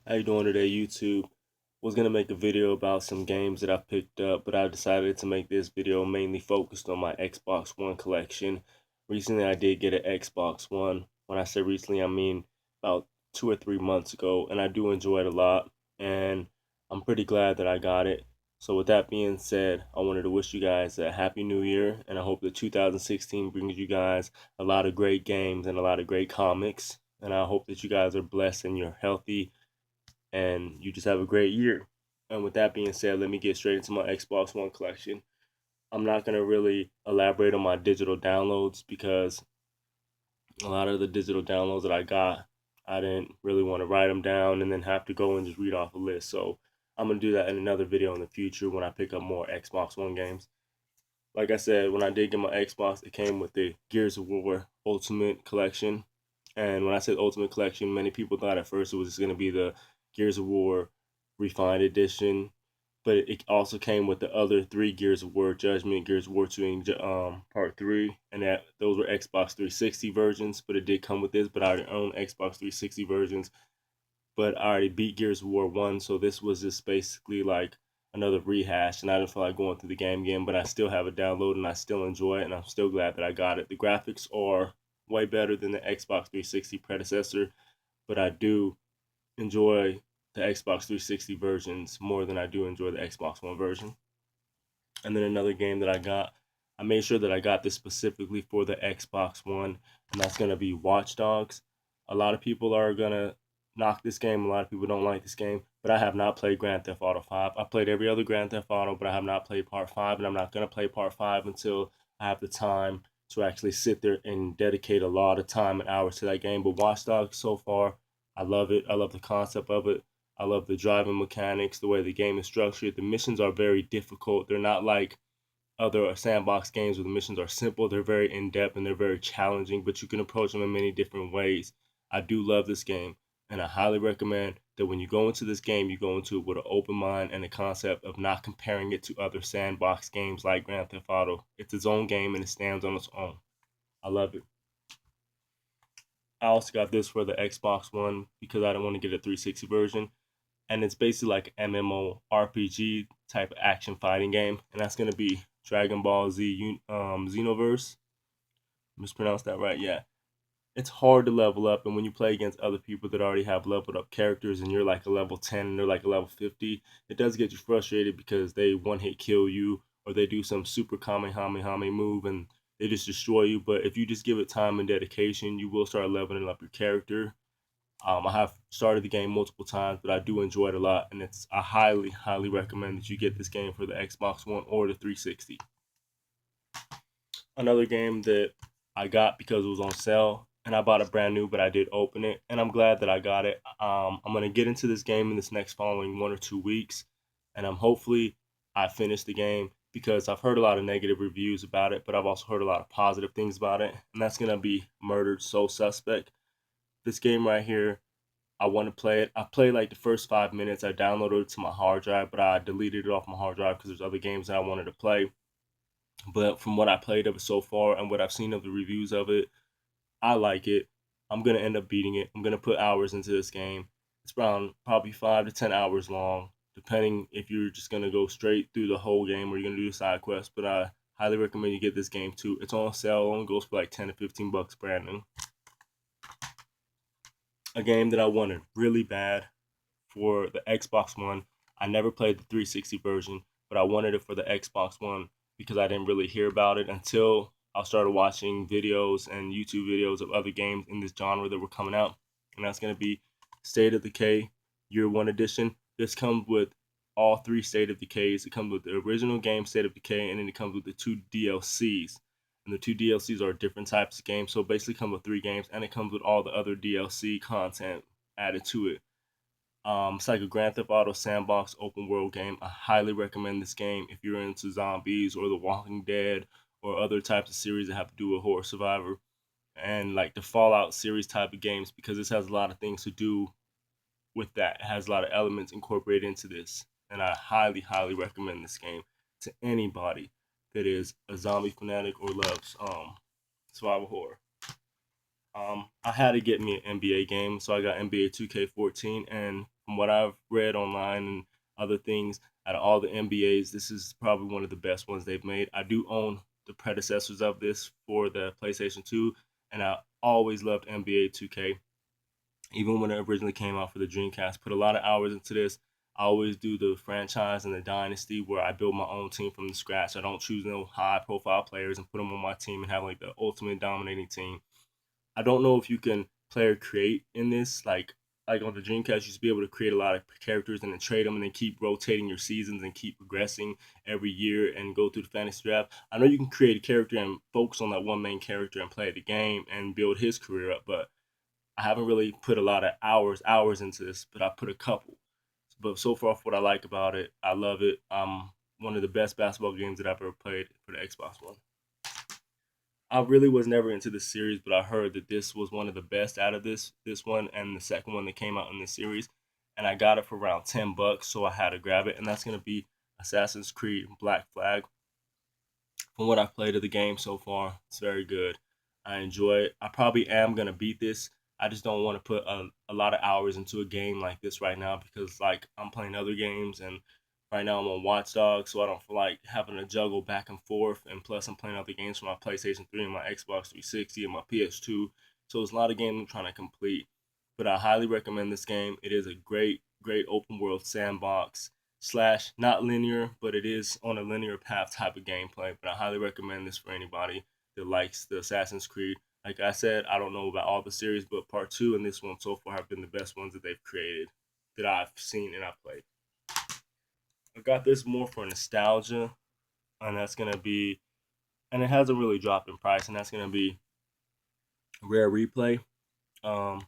How you doing today, YouTube? Was gonna make a video about some games that I've picked up, but I decided to make this video mainly focused on my Xbox One collection. Recently, I did get an Xbox One. When I say recently, I mean about 2 or 3 months ago, and I do enjoy it a lot, and I'm pretty glad that I got it. So with that being said, I wanted to wish you guys a happy new year, and I hope that 2016 brings you guys a lot of great games and a lot of great comics. And I hope that you guys are blessed and you're healthy and you just have a great year. And with that being said, let me get straight into my Xbox One collection. I'm not going to really elaborate on my digital downloads because a lot of the digital downloads that I got, I didn't really want to write them down and then have to go and just read off a list. So I'm going to do that in another video in the future when I pick up more Xbox One games. Like I said, when I did get my Xbox, it came with the Gears of War Ultimate Collection. And when I said Ultimate Collection, many people thought at first it was going to be the Gears of War Refined Edition, but it also came with the other three Gears of War: Judgment, Gears of War 2, and Part 3, and that those were Xbox 360 versions. But it did come with this, but I already own Xbox 360 versions. But I already beat Gears of War 1, so this was just basically like another rehash, and I didn't feel like going through the game again, but I still have it downloaded, and I still enjoy it, and I'm still glad that I got it. The graphics are way better than the Xbox 360 predecessor, but I do enjoy the Xbox 360 versions more than I do enjoy the Xbox One version. And then another game that I made sure that I got this specifically for the Xbox One, and that's going to be Watch Dogs. A lot of people are going to knock this game. A lot of people don't like this game, but I have not played Grand Theft Auto 5. I played every other Grand Theft Auto, but I have not played Part 5, and I'm not going to play Part 5 until I have the time to actually sit there and dedicate a lot of time and hours to that game. But Watch Dogs so far, I love it. I love the concept of it. I love the driving mechanics, the way the game is structured. The missions are very difficult. They're not like other sandbox games where the missions are simple. They're very in depth and they're very challenging, but you can approach them in many different ways. I do love this game, and I highly recommend that when you go into this game, you go into it with an open mind and a concept of not comparing it to other sandbox games like Grand Theft Auto. It's its own game and it stands on its own. I love it. I also got this for the Xbox One because I don't want to get a 360 version, and it's basically like an MMORPG type of action fighting game, and that's gonna be Dragon Ball Z Xenoverse. Mispronounced that right? Yeah. It's hard to level up, and when you play against other people that already have leveled up characters, and you're like a level 10 and they're like a level 50, it does get you frustrated because they one hit kill you or they do some super Kamehameha move and they just destroy you. But if you just give it time and dedication, you will start leveling up your character. I have started the game multiple times, but I do enjoy it a lot, and I highly recommend that you get this game for the Xbox One or the 360. Another game that I got because it was on sale, and I bought it brand new, but I did open it, and I'm glad that I got it. I'm gonna get into this game in this next following 1 or 2 weeks, and I'm hopefully I finish the game because I've heard a lot of negative reviews about it, but I've also heard a lot of positive things about it, and that's gonna be Murdered Soul Suspect. This game right here, I want to play it. I played like the first 5 minutes. I downloaded it to my hard drive, but I deleted it off my hard drive because there's other games that I wanted to play. But from what I played of it so far and what I've seen of the reviews of it, I like it. I'm gonna end up beating it. I'm gonna put hours into this game. It's around probably 5 to 10 hours long, depending if you're just gonna go straight through the whole game or you're gonna do the side quest. But I highly recommend you get this game too. It's on sale. It only goes for like 10 to 15 bucks brand new. A game that I wanted really bad for the Xbox One. I never played the 360 version, but I wanted it for the Xbox One because I didn't really hear about it until I started watching videos and YouTube videos of other games in this genre that were coming out. And that's going to be State of Decay Year 1 Edition. This comes with all three State of Decays. It comes with the original game State of Decay, and then it comes with the two DLCs. And the two DLCs are different types of games. So it basically comes with 3 games, and it comes with all the other DLC content added to it. It's like a Grand Theft Auto sandbox open world game. I highly recommend this game if you're into zombies or The Walking Dead or other types of series that have to do with horror survivor and like the Fallout series type of games because this has a lot of things to do with that. It has a lot of elements incorporated into this, and I highly recommend this game to anybody that is a zombie fanatic or loves survival horror. I had to get me an NBA game, so I got NBA 2K14. And from what I've read online and other things, out of all the NBAs, this is probably one of the best ones they've made. I do own the predecessors of this for the PlayStation 2, and I always loved NBA 2K, even when it originally came out for the Dreamcast. Put a lot of hours into this. I always do the franchise and the dynasty where I build my own team from the scratch. I don't choose no high profile players and put them on my team and have like the ultimate dominating team. I don't know if you can player create in this. Like on the Dreamcast, you used to be able to create a lot of characters and then trade them and then keep rotating your seasons and keep progressing every year and go through the fantasy draft. I know you can create a character and focus on that one main character and play the game and build his career up, but I haven't really put a lot of hours into this, but I put a couple. But so far, for what I like about it, I love it. One of the best basketball games that I've ever played for the Xbox One. I really was never into this series, but I heard that this was one of the best out of this one and the second one that came out in this series, and I got it for around $10, so I had to grab it, and that's gonna be Assassin's Creed Black Flag. From what I've played of the game so far, it's very good. I enjoy it. I probably am gonna beat this. I just don't want to put a lot of hours into a game like this right now because like I'm playing other games and right now I'm on Watch Dogs, so I don't feel like having to juggle back and forth. And plus, I'm playing other games for my PlayStation 3 and my Xbox 360 and my PS2. So it's a lot of games I'm trying to complete. But I highly recommend this game. It is a great open world sandbox slash not linear, but it is on a linear path type of gameplay. But I highly recommend this for anybody that likes the Assassin's Creed. Like I said, I don't know about all the series, but part two and this one so far have been the best ones that they've created that I've seen and I've played. I got this more for nostalgia, and that's gonna be, and it hasn't really dropped in price, and that's gonna be Rare Replay. A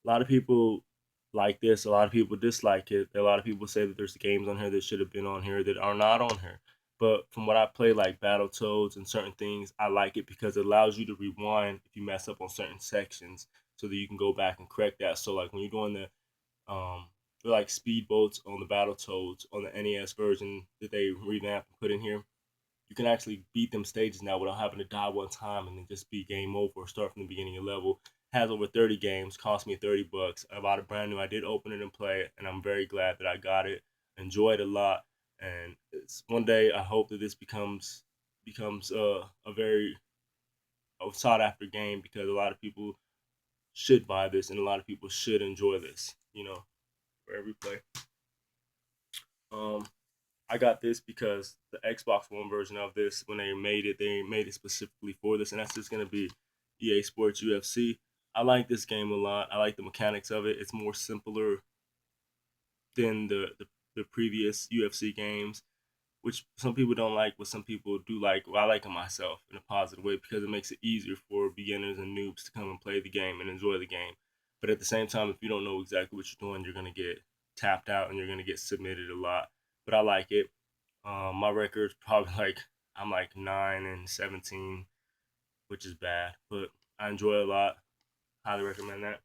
lot of people like this. A lot of people dislike it. A lot of people say that there's games on here that should have been on here that are not on here. But from what I play, like Battletoads and certain things, I like it because it allows you to rewind if you mess up on certain sections, so that you can go back and correct that. So like when you're doing they're like speedboats on the Battletoads on the NES version that they revamped and put in here, you can actually beat them stages now without having to die one time and then just be game over or start from the beginning of the level. Has over 30 games, cost me $30. I bought it brand new. I did open it and play it, and I'm very glad that I got it. Enjoyed it a lot, and it's one day I hope that this becomes a very sought after game because a lot of people should buy this and a lot of people should enjoy this. For every play. Um, I got this because the Xbox One version of this, when they made it specifically for this, and that's just gonna be EA Sports UFC. I like this game a lot. I like the mechanics of it. It's more simpler than the previous UFC games, which some people don't like, but some people do like. Well, I like it myself in a positive way because it makes it easier for beginners and noobs to come and play the game and enjoy the game. But at the same time, if you don't know exactly what you're doing, you're gonna get tapped out and you're gonna get submitted a lot. But I like it. My record's probably like I'm like 9-17, which is bad, but I enjoy it a lot. Highly recommend that.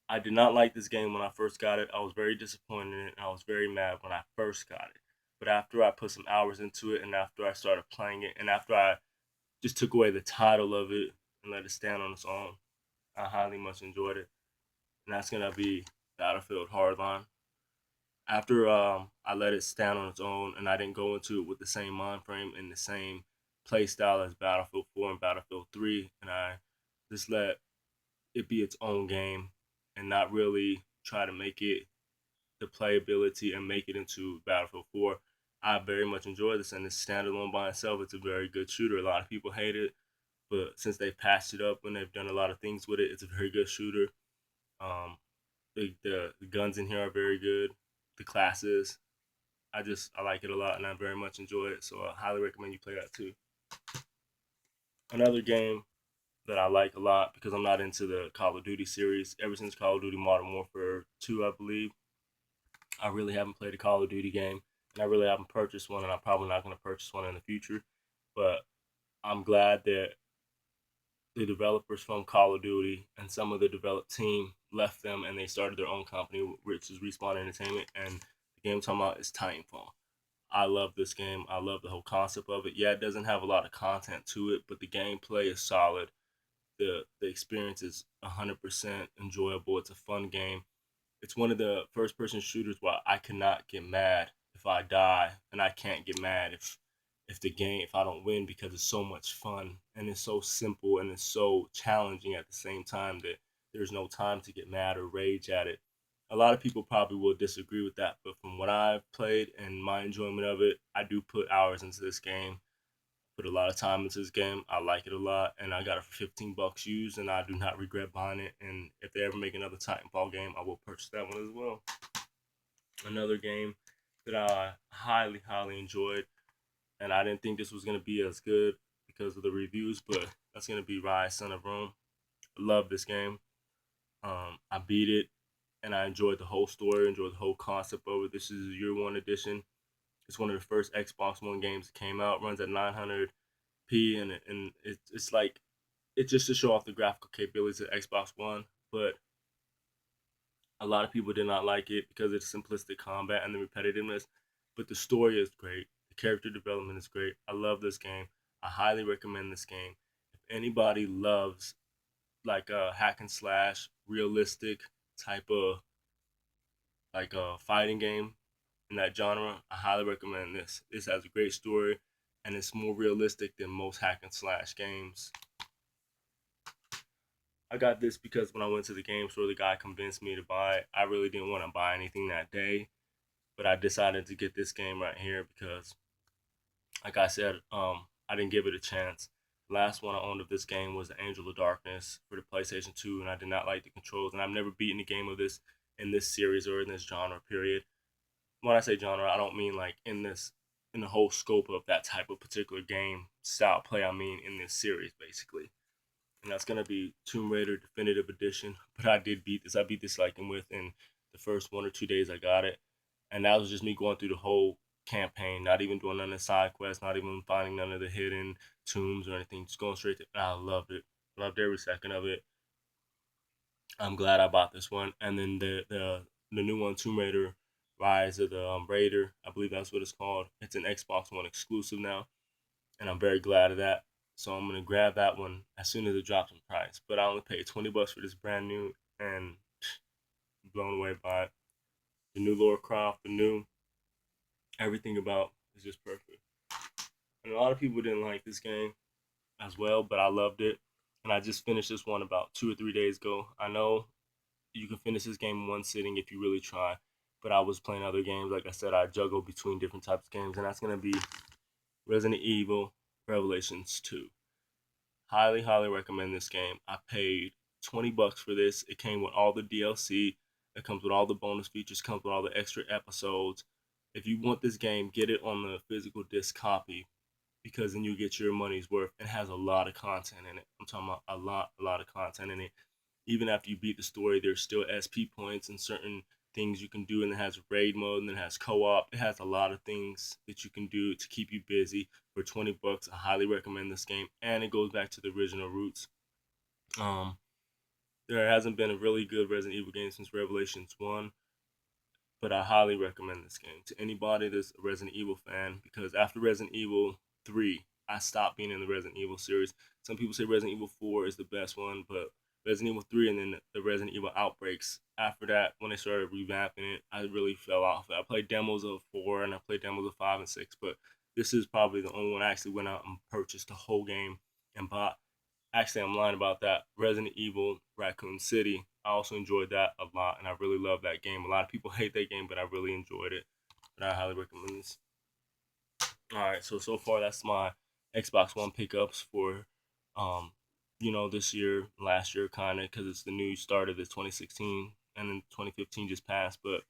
I did not like this game when I first got it. I was very disappointed in it. And I was very mad when I first got it. But after I put some hours into it, and after I started playing it, and after I just took away the title of it and let it stand on its own, I highly much enjoyed it. And that's gonna be Battlefield Hardline. After I let it stand on its own and I didn't go into it with the same mind frame and the same play style as Battlefield 4 and Battlefield 3, and I just let it be its own game and not really try to make it the playability and make it into Battlefield 4. I very much enjoy this, and it's standalone by itself. It's a very good shooter. A lot of people hate it, but since they patched it up and they've done a lot of things with it, it's a very good shooter. Um, the guns in here are very good. The classes, I like it a lot, and I very much enjoy it. So I highly recommend you play that too. Another game that I like a lot because I'm not into the Call of Duty series. Ever since Call of Duty Modern Warfare 2, I believe, I really haven't played a Call of Duty game, and I really haven't purchased one, and I'm probably not going to purchase one in the future. But I'm glad that the developers from Call of Duty and some of the developed team left them and they started their own company, which is Respawn Entertainment. And the game I'm talking about is Titanfall. I love this game. I love the whole concept of it. Yeah, it doesn't have a lot of content to it, but the gameplay is solid. the experience is 100% enjoyable. It's a fun game. It's one of the first person shooters where I cannot get mad if I die, and I can't get mad if I don't win, because it's so much fun and it's so simple and it's so challenging at the same time that there's no time to get mad or rage at it. A lot of people probably will disagree with that, but from what I've played and my enjoyment of it, I do put hours into this game. Put a lot of time into this game. I like it a lot, and I got it for 15 bucks used, and I do not regret buying it. And if they ever make another Titanfall game, I will purchase that one as well. Another game that I highly, highly enjoyed, and I didn't think this was gonna be as good because of the reviews, but that's gonna be Rise Son of Rome. I love this game. I beat it, and I enjoyed the whole story, enjoyed the whole concept of it. This is Year One edition. It's one of the first Xbox One games that came out. Runs at 900p, and it's like it's just to show off the graphical capabilities of Xbox One. But a lot of people did not like it because of the simplistic combat and the repetitiveness. But the story is great. The character development is great. I love this game. I highly recommend this game. If anybody loves like a hack and slash, realistic type of like a fighting game in that genre, I highly recommend this. This has a great story, and it's more realistic than most hack and slash games. I got this because when I went to the game store, the guy convinced me to buy it. I really didn't want to buy anything that day, but I decided to get this game right here because, like I said, I didn't give it a chance. The last one I owned of this game was the Angel of Darkness for the PlayStation 2, and I did not like the controls, and I've never beaten a game of this in this series or in this genre, period. When I say genre, I don't mean like in the whole scope of that type of particular game style play. I mean in this series, basically. And that's gonna be Tomb Raider Definitive Edition. But I did beat this. I beat this like within the first 1 or 2 days I got it, and that was just me going through the whole campaign, not even doing none of the side quests, not even finding none of the hidden tombs or anything. Just going straight to. I loved it. Loved every second of it. I'm glad I bought this one. And then the new one, Tomb Raider, Rise of the Raider. I believe that's what it's called. It's an Xbox One exclusive now, and I'm very glad of that. So I'm gonna grab that one as soon as it drops in price. But I only paid 20 bucks for this brand new, and blown away by it. The new Lara Croft, the new everything about is just perfect. And a lot of people didn't like this game as well, but I loved it. And I just finished this one about 2 or 3 days ago. I know you can finish this game in one sitting if you really try, but I was playing other games. Like I said, I juggle between different types of games, and that's gonna be Resident Evil Revelations 2. Highly, highly recommend this game. I paid 20 bucks for this. It came with all the DLC. It comes with all the bonus features, comes with all the extra episodes. If you want this game, get it on the physical disc copy because then you get your money's worth. It has a lot of content in it. I'm talking about a lot of content in it. Even after you beat the story, there's still SP points and certain things you can do, and it has raid mode, and it has co-op. It has a lot of things that you can do to keep you busy for 20 bucks. I highly recommend this game, and it goes back to the original roots. Um, there hasn't been a really good Resident Evil game since Revelations 1, but I highly recommend this game to anybody that's a Resident Evil fan because after Resident Evil 3, I stopped being in the Resident Evil series. Some people say Resident Evil 4 is the best one, but Resident Evil 3 and then the Resident Evil Outbreaks. After that, when they started revamping it, I really fell off. I played demos of 4 and I played demos of 5 and 6, but this is probably the only one I actually went out and purchased the whole game and bought. Actually, I'm lying about that. Resident Evil Raccoon City. I also enjoyed that a lot, and I really love that game. A lot of people hate that game, but I really enjoyed it, and I highly recommend this. All right, so far that's my Xbox One pickups for, um, this year, last year, kind of, because it's the new start of this 2016, and then 2015 just passed. But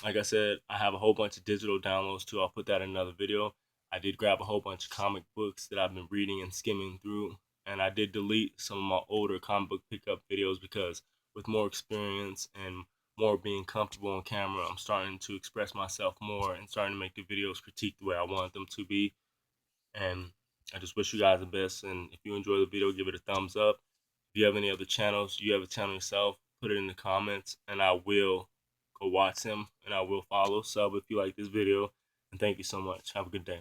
like I said, I have a whole bunch of digital downloads too. I'll put that in another video. I did grab a whole bunch of comic books that I've been reading and skimming through, and I did delete some of my older comic book pickup videos because with more experience and more being comfortable on camera, I'm starting to express myself more and starting to make the videos critique the way I want them to be. And I just wish you guys the best. And if you enjoy the video, give it a thumbs up. If you have any other channels, you have a channel yourself, put it in the comments, and I will go watch them and I will follow. Sub if you like this video. And thank you so much. Have a good day.